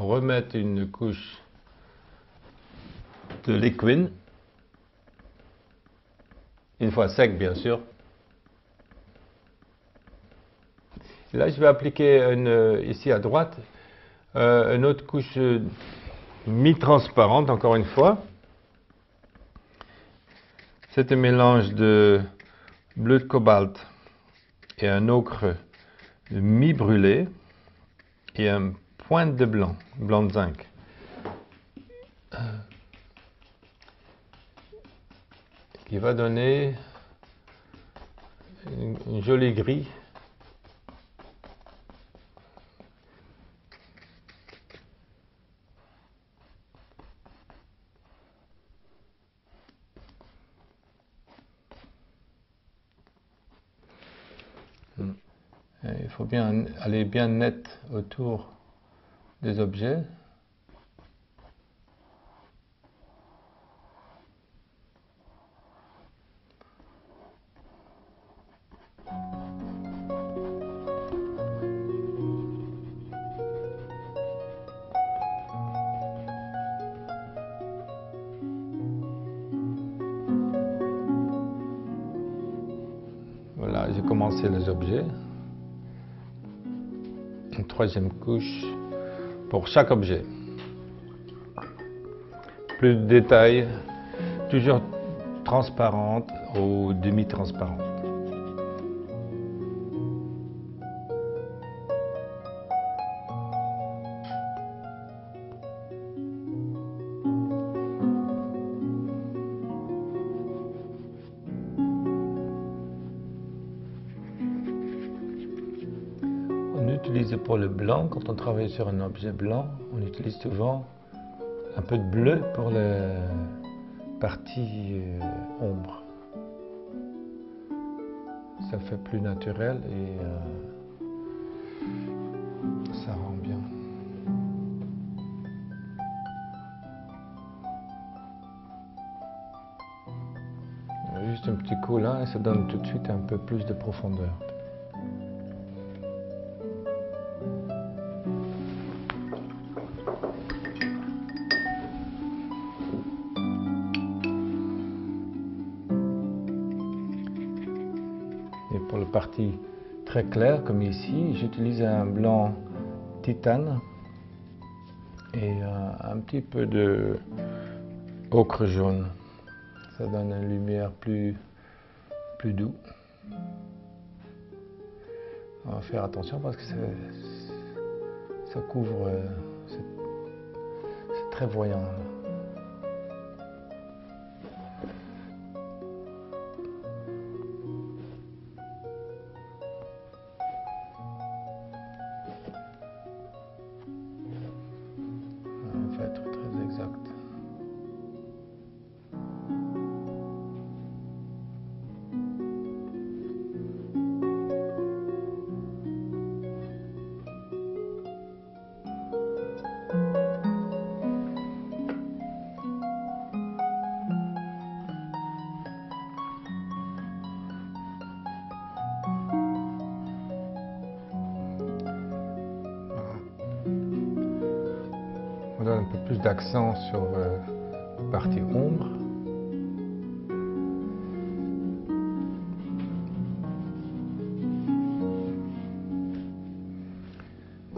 remettre une couche de liquide, une fois sec bien sûr. Et là je vais appliquer ici à droite une autre couche mi-transparente encore une fois. C'est un mélange de bleu de cobalt et un ocre mi-brûlé et un pointe de blanc, blanc de zinc. Qui va donner une jolie gris. Il faut bien aller bien net autour des objets. Voilà, j'ai commencé les objets. Une troisième couche pour chaque objet. Plus de détails, toujours transparente ou demi-transparente. On utilise pour le blanc, quand on travaille sur un objet blanc, on utilise souvent un peu de bleu pour la partie ombre. Ça fait plus naturel et ça rend bien. Juste un petit coup là et ça donne tout de suite un peu plus de profondeur. Et pour la partie très claire comme ici, j'utilise un blanc titane et un petit peu de ocre jaune. Ça donne une lumière plus doux. On va faire attention parce que ça couvre, c'est très voyant. Il faut être très exact. On donne un peu plus d'accent sur la partie ombre.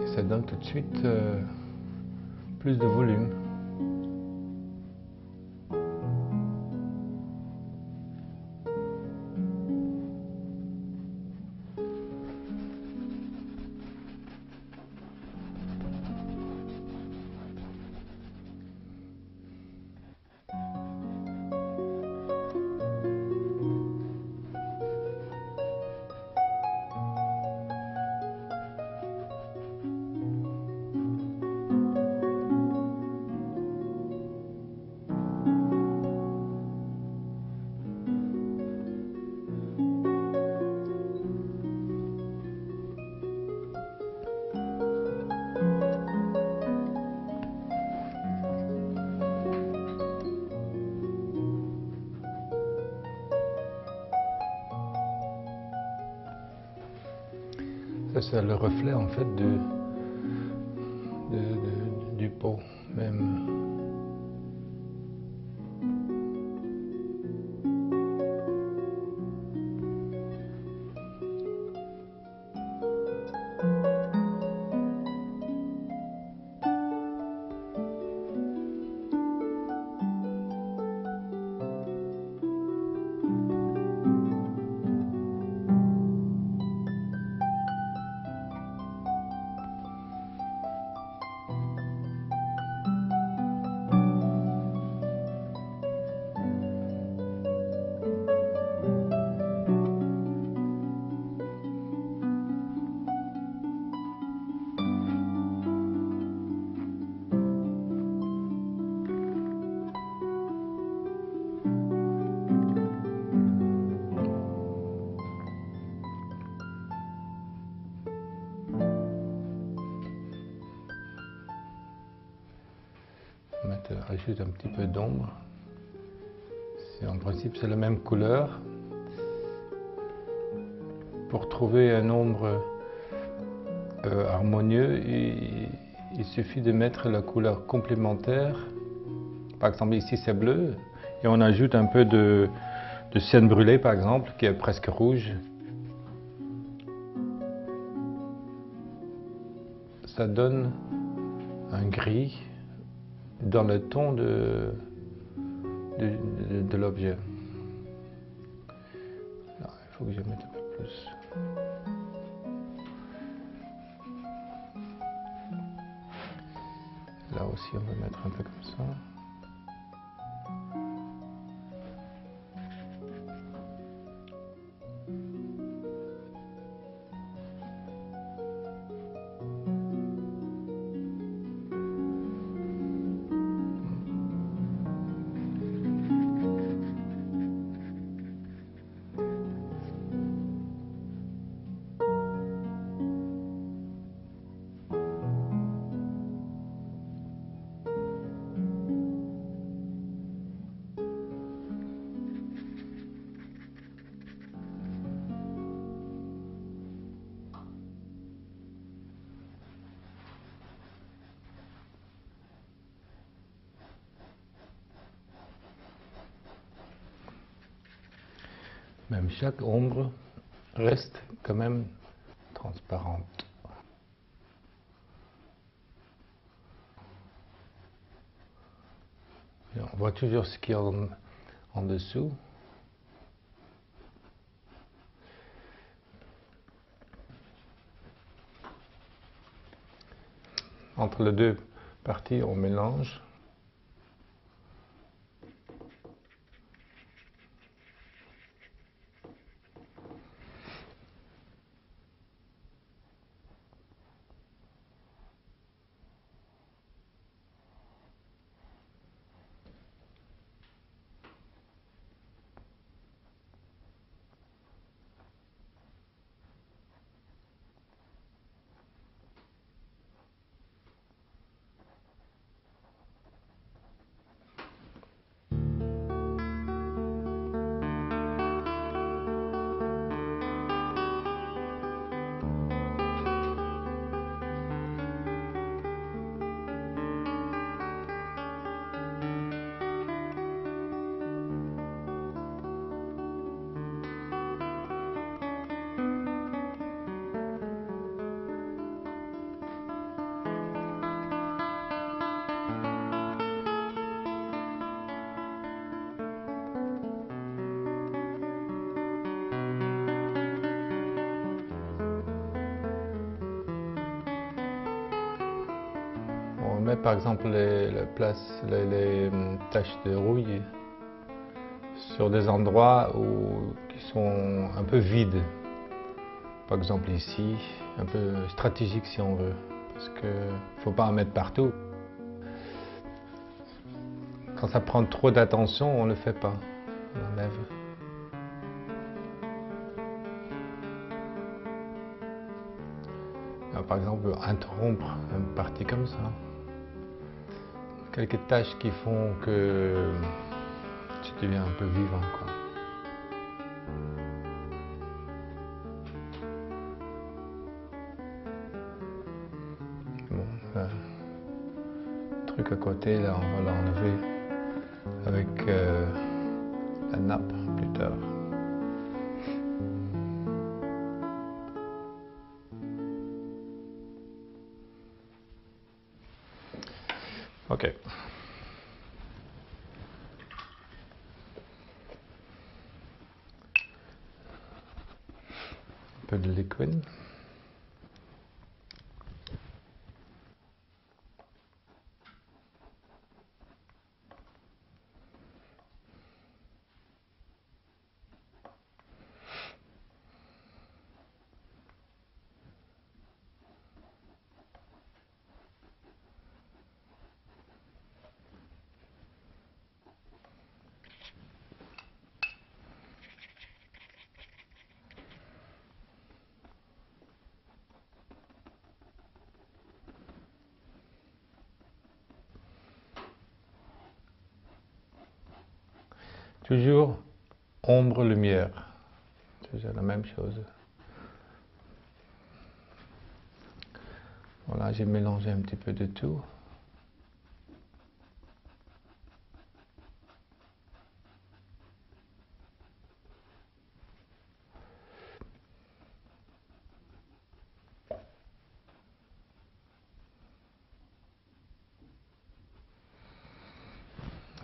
Et ça donne tout de suite plus de volume. Ça, c'est le reflet en fait beau, même. Ajoute un petit peu d'ombre. En principe, c'est la même couleur. Pour trouver un ombre harmonieux, il suffit de mettre la couleur complémentaire. Par exemple, ici c'est bleu, et on ajoute un peu de cyan brûlé, par exemple, qui est presque rouge. Ça donne un gris dans le ton de l'objet. Il faut que je mette un peu plus. Là aussi, on va mettre un peu comme ça. Même chaque ombre reste quand même transparente. Et on voit toujours ce qu'il y a en dessous. Entre les deux parties, on mélange. On met par exemple les taches de rouille sur des endroits qui sont un peu vides. Par exemple ici, un peu stratégique si on veut, parce qu'il ne faut pas en mettre partout. Quand ça prend trop d'attention, on ne le fait pas, on enlève. Alors, par exemple, interrompre une partie comme ça. Quelques tâches qui font que tu deviens un peu vivant, quoi. Bon, truc à côté, là, on va l'enlever avec la nappe plus tard. Ok. Un peu de liquide. Toujours ombre-lumière, c'est la même chose. Voilà, j'ai mélangé un petit peu de tout.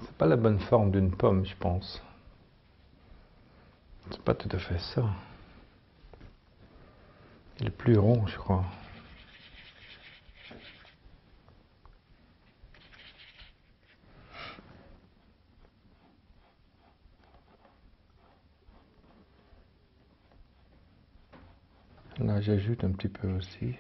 C'est pas la bonne forme d'une pomme, je pense. C'est pas tout à fait ça. Il est plus rond, je crois. Là, j'ajoute un petit peu aussi.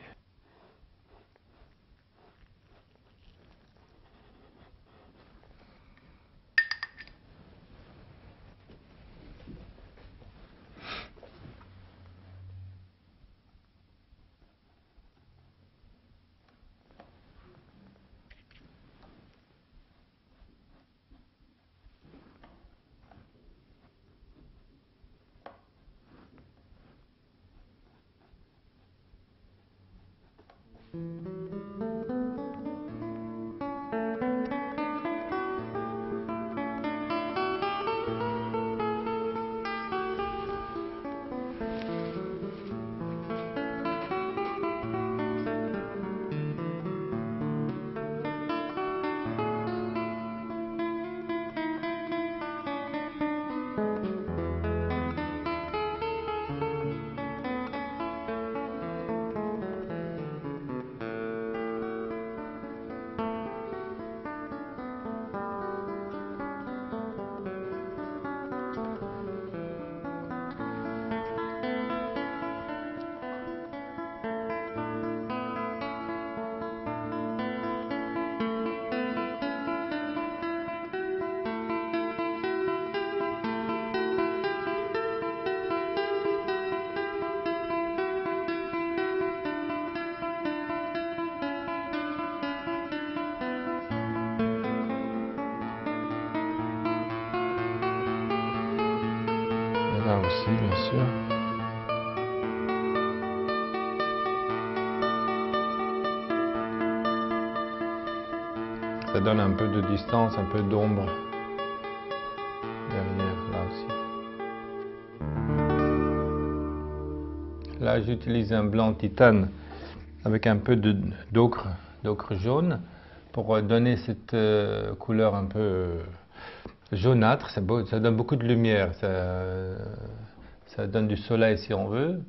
Là aussi, bien sûr. Ça donne un peu de distance, un peu d'ombre derrière, là aussi. Là, j'utilise un blanc titane avec un peu d'ocre jaune pour donner cette couleur un peu jaunâtre. Ça donne beaucoup de lumière. Ça donne du soleil si on veut.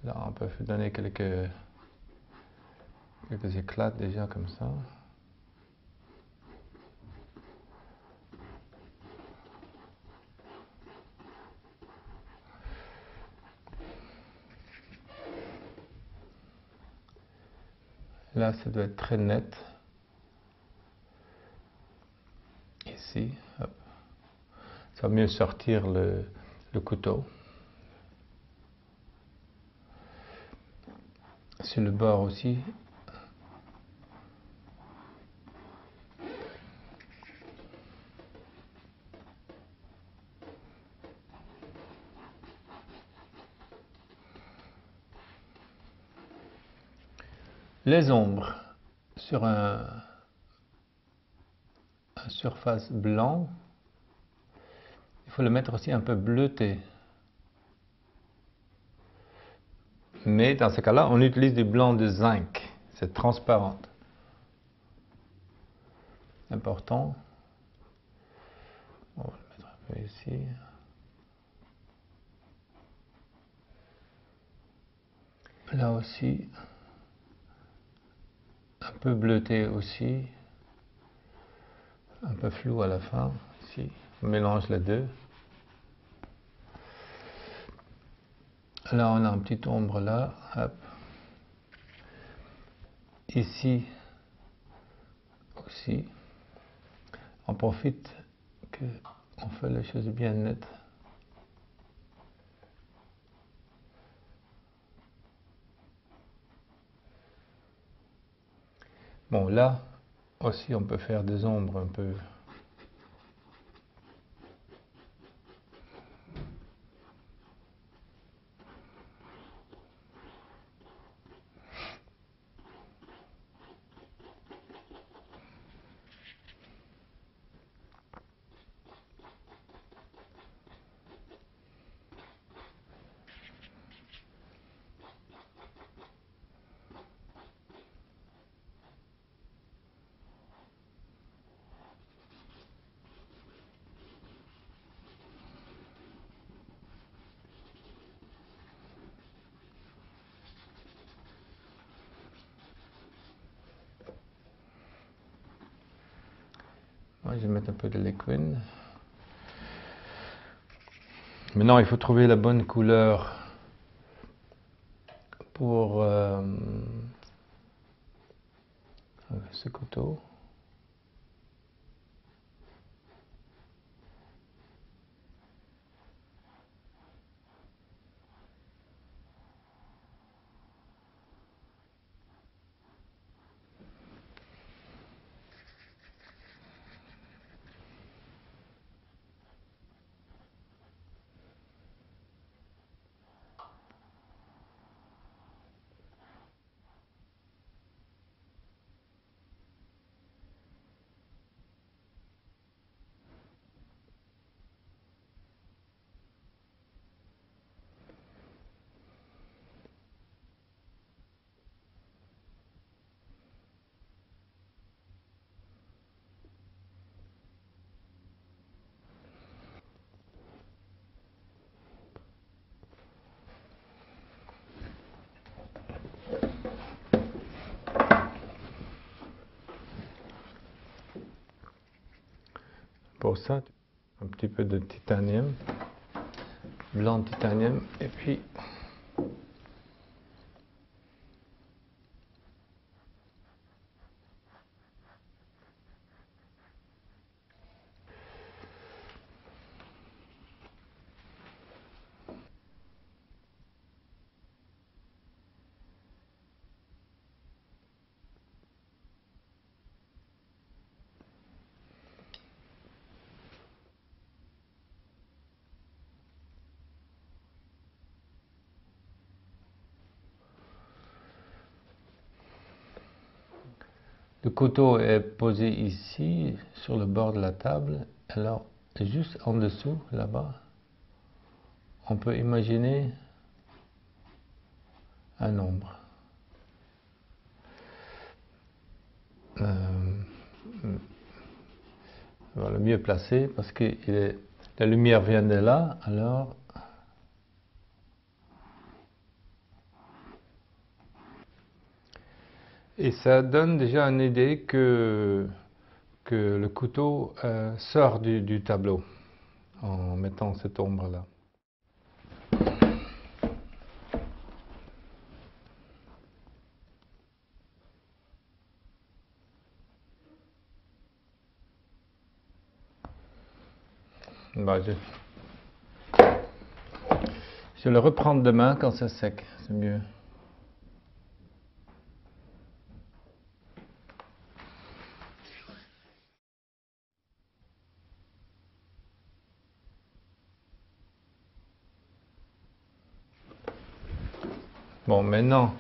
Là, on peut donner quelques éclats déjà comme ça. Là, ça doit être très net. Ici, hop. Ça va mieux sortir le couteau. Sur le bord aussi. Les ombres sur un surface blanc, il faut le mettre aussi un peu bleuté. Mais dans ce cas-là, on utilise du blanc de zinc. C'est transparent. Important. On va le mettre un peu ici. Là aussi. Un peu bleuté aussi. Un peu flou à la fin. Ici. On mélange les deux. Là, on a une petite ombre là. Hop. Ici aussi. On profite qu'on fait les choses bien nettes. Bon, là aussi, on peut faire des ombres un peu. Moi, je vais mettre un peu de liquide. Maintenant, il faut trouver la bonne couleur pour ce couteau. Pour ça, un petit peu de titanium, blanc de titanium, et puis le couteau est posé ici, sur le bord de la table. Alors, juste en dessous, là-bas, on peut imaginer un ombre. On va le mieux placer parce que la lumière vient de là, alors et ça donne déjà une idée que le couteau sort du tableau en mettant cette ombre-là. Bah, je vais le reprendre demain quand c'est sec, c'est mieux. Bon, maintenant,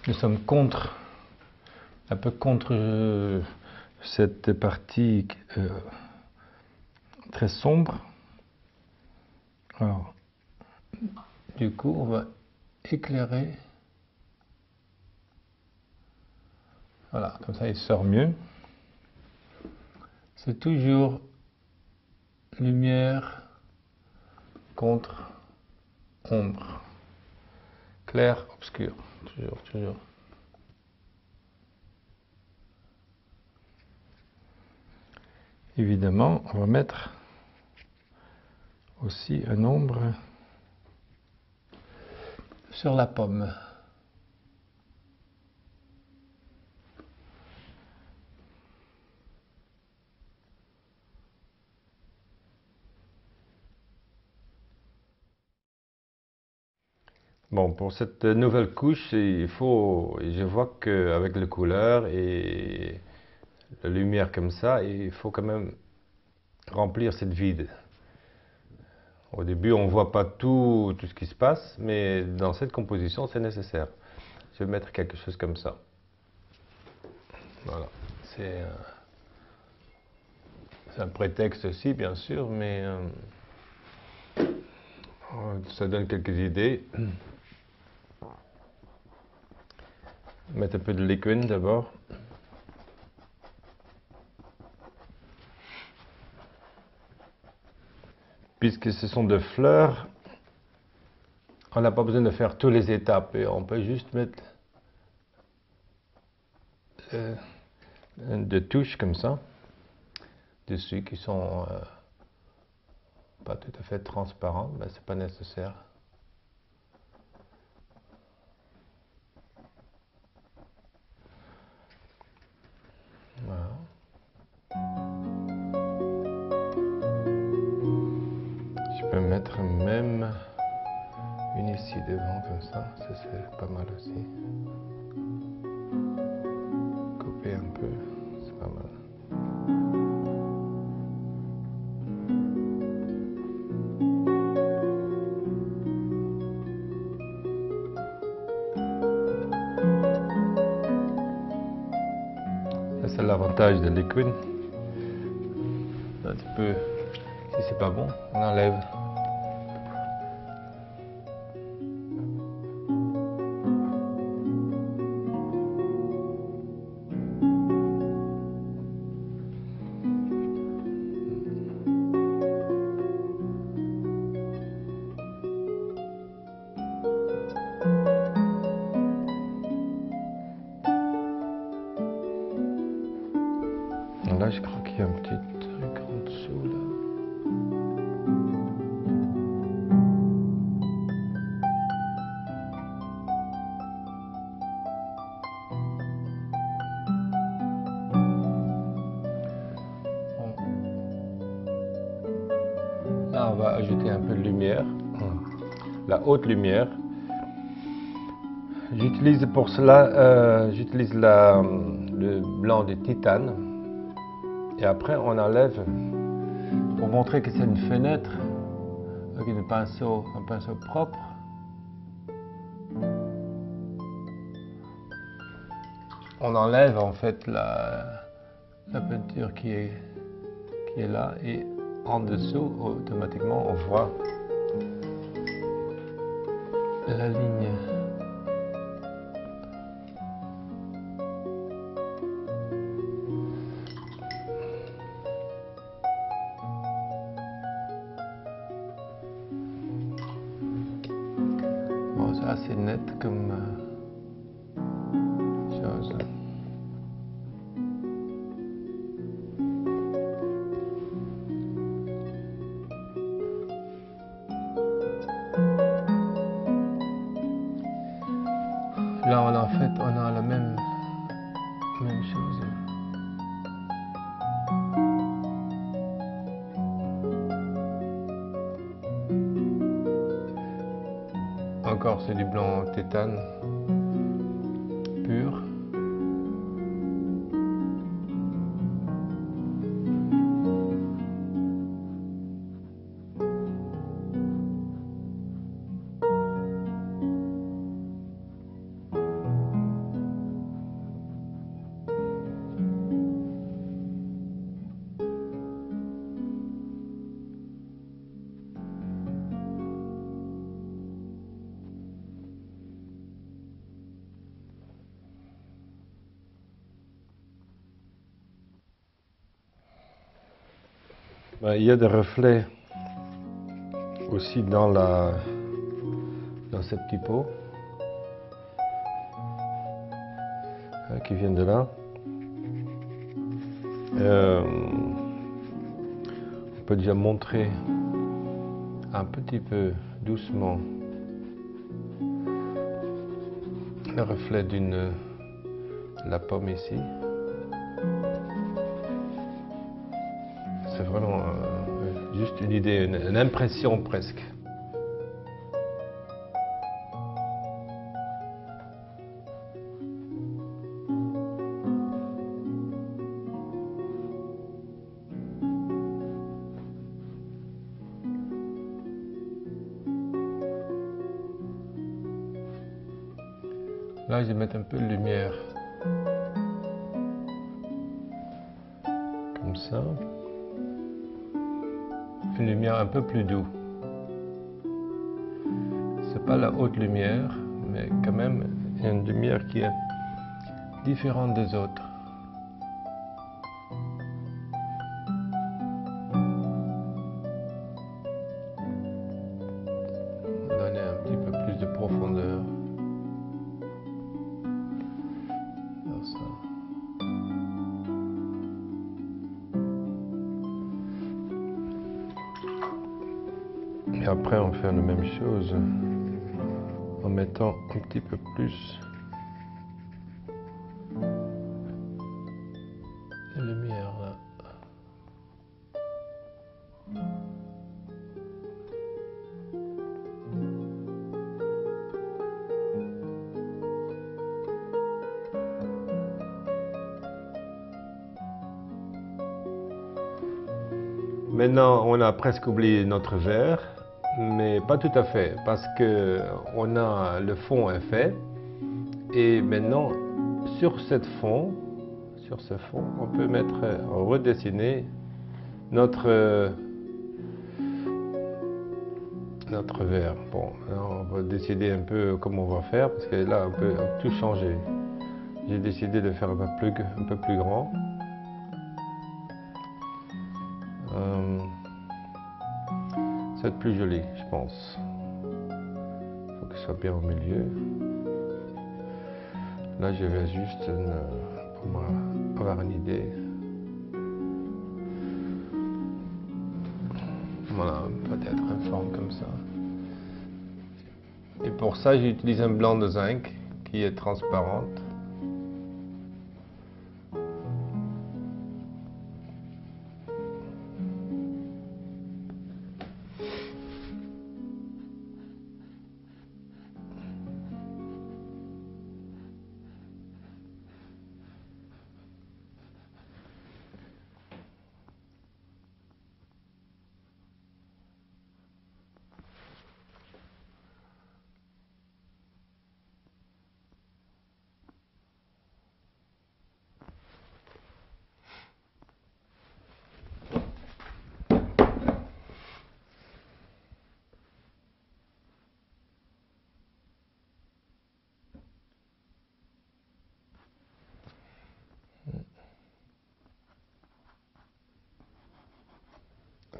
nous sommes un peu contre cette partie très sombre. Alors, du coup, on va éclairer. Voilà, comme ça il sort mieux. C'est toujours lumière contre ombre. Clair, obscur. Toujours, toujours. Évidemment, on va mettre aussi un ombre sur la pomme. Bon, pour cette nouvelle couche, je vois qu'avec les couleurs et la lumière comme ça, il faut quand même remplir cette vide. Au début, on ne voit pas tout ce qui se passe, mais dans cette composition, c'est nécessaire. Je vais mettre quelque chose comme ça. Voilà. C'est un prétexte aussi, bien sûr, mais ça donne quelques idées. Mettre un peu de liquide d'abord. Puisque ce sont des fleurs, on n'a pas besoin de faire toutes les étapes et on peut juste mettre des touches comme ça dessus qui sont pas tout à fait transparentes, mais c'est pas nécessaire. Voilà. Je peux mettre même une ici devant comme ça c'est pas mal aussi. Couper un peu, c'est pas mal. Ça c'est l'avantage de liquide. Un petit peu, si c'est pas bon, on enlève. Là, je crois qu'il y a un petit truc en dessous là. Bon. Là, on va ajouter un peu de lumière, la haute lumière. J'utilise pour cela, j'utilise le blanc de titane. Et après, on enlève, pour montrer que c'est une fenêtre, avec un pinceau propre. On enlève en fait la peinture qui est là et en dessous, automatiquement, on voit la ligne. Bon, c'est assez net comme chose. Là, on a la même chose. Encore, c'est du blanc tétane pur. Il y a des reflets aussi dans ce petit pot qui viennent de là. On peut déjà montrer un petit peu doucement le reflet la pomme ici. C'est vraiment juste une idée, une impression presque. Là, je vais mettre un peu de lumière. Comme ça. Une lumière un peu plus douce. C'est pas la haute lumière, mais quand même une lumière qui est différente des autres. Donner un petit peu plus de profondeur. Comme ça. Et après, on fait la même chose en mettant un petit peu plus de lumière là. Maintenant, on a presque oublié notre verre, mais pas tout à fait, parce que le fond est fait, et maintenant sur ce fond, on peut redessiner notre verre. Bon, alors on va décider un peu comment on va faire, parce que là, on peut tout changer. J'ai décidé de faire un peu plus grand. Ça va être plus joli, je pense. Il faut que ce soit bien au milieu. Là, je vais juste pour avoir une idée. Voilà, peut-être une forme comme ça. Et pour ça, j'utilise un blanc de zinc qui est transparente.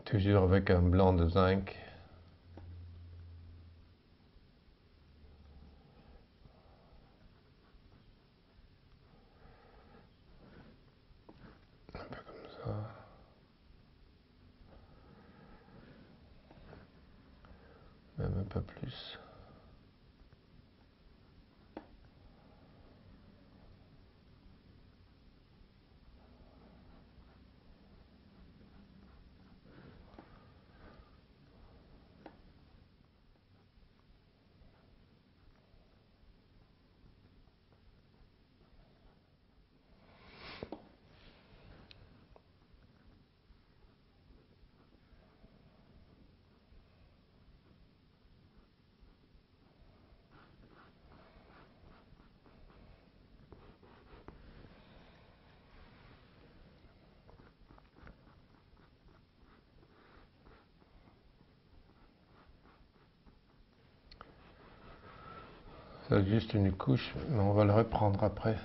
Toujours avec un blanc de zinc. Un peu comme ça. Même un peu plus. C'est juste une couche, mais on va le reprendre après.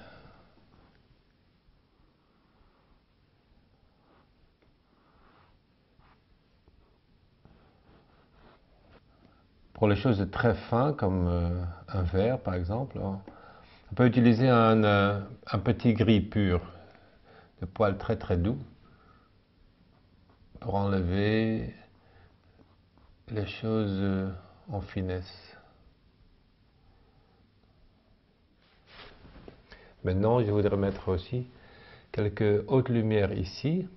Pour les choses très fines, comme un verre par exemple, on peut utiliser un petit gris pur, de poil très très doux, pour enlever les choses en finesse. Maintenant, je voudrais mettre aussi quelques hautes lumières ici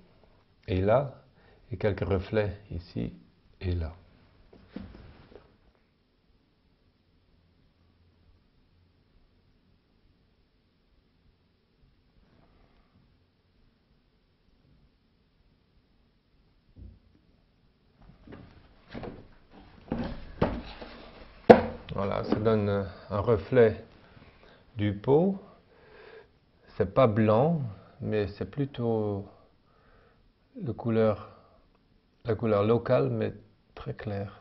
et là, et quelques reflets ici et là. Voilà, ça donne un reflet du pot. C'est pas blanc, mais c'est plutôt la couleur locale, mais très claire.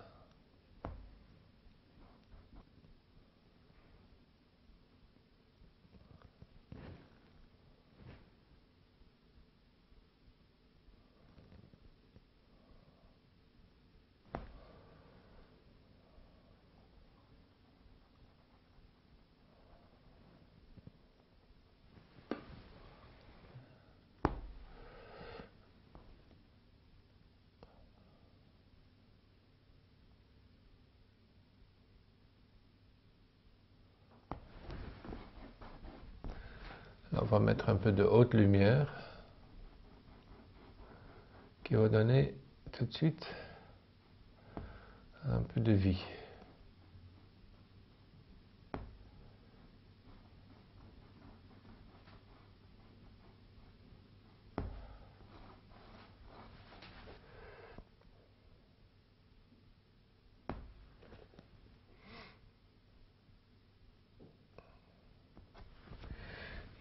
Là, on va mettre un peu de haute lumière qui va donner tout de suite un peu de vie.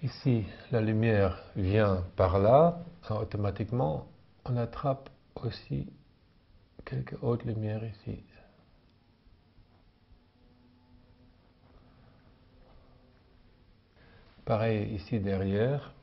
Ici, la lumière vient par là, automatiquement, on attrape aussi quelques hautes lumières ici. Pareil ici derrière.